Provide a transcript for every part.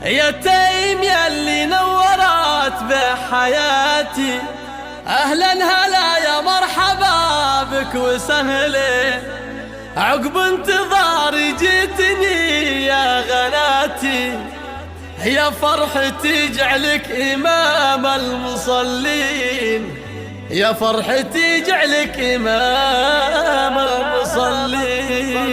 يا تيم ياللي نورت بحياتي، أهلا هلا يا مرحبا بك وسهلا، عقب انتظاري جيتني يا غناتي، يا فرحتي جعلك إمام المصلين، يا فرحتي جعلك إمام المصلين.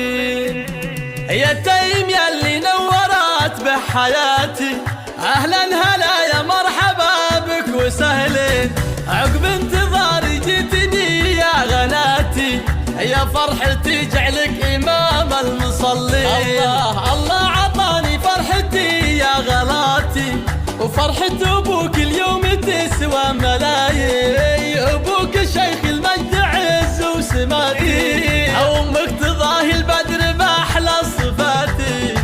يا تيم ياللي نورت بحياتي، أهلا هلا يا مرحبا بك وسهلا، عقب انتظاري جيتني يا غناتي، يا فرحتي جعلك إمام المصلين. الله عطاني فرحتي يا غلاتي، وفرحة أبوك اليوم تسوى ملايين، أبوك شيخ المجد عز وسماتي، أمك تضاهي البدر بأحلى صفاتي،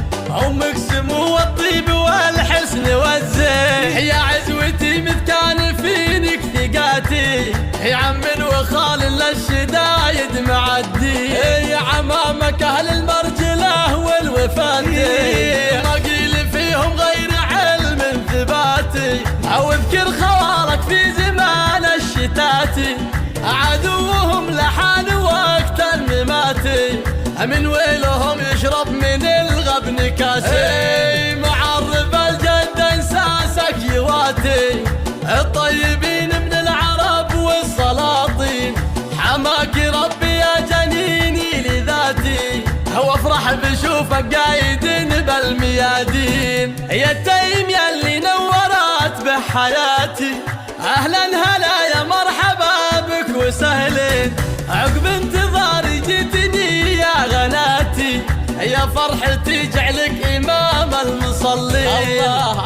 أمك سمو الطيب والحسن والزين، يا عزوتي مذ كان فينك ثقاتي، يا عم وخال للشدايد معدي، يا عمامك أهل المرجلة والوفاتي، ما قيل فيهم غير علم ثباتي، أو اذكر خوارك في زمان الشتاتي، عدوهم لحان وقت المماتي، من ويلهم يشرب من الغبن كاسي، معرف الجد انساسك يواتي، الطيبين من العرب والسلاطين، حماك ربي يا جنيني لذاتي، وافرح بشوفك قايد بالميادين. يا تيم ياللي نورت بحياتي، أهلا هلا يا مرحبا بك وسهلا، عقب انتظاري جيتني يا غناتي، يا فرحتي جعلك إمام المصلين.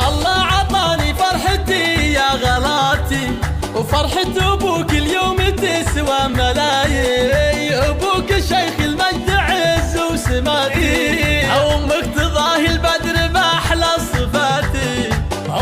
الله عطاني فرحتي يا غلاتي، وفرحة أبوك اليوم تسوى ملايين، أبوك شيخ المجد عز وسماتي، أمك تضاهي البدر بأحلى صفاتي،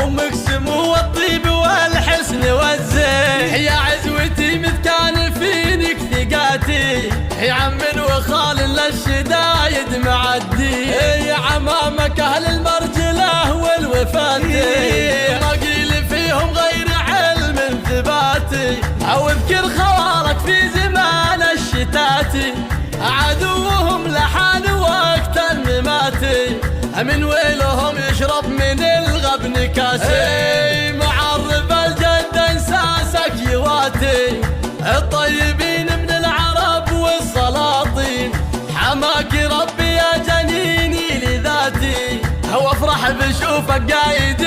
أمك سمو الطيب والحسن والزين، يا عزوتي مذ كان فينك ثقاتي، يا عم وخال للشدايد معدي، يا عمامك أهل المرجلة والوفاتي، ما قيل فيهم غير علم ثباتي، أو اذكر خوارك في زمان الشتاتي، عدوهم لحان وقت المماتي، من ويلهم يشرب من الغبن كاسي، معرف الجد انساسك يواتي، الطيبين من العرب والسلاطين، حماك ربي يا جنيني لذاتي، وافرح بشوفك قايد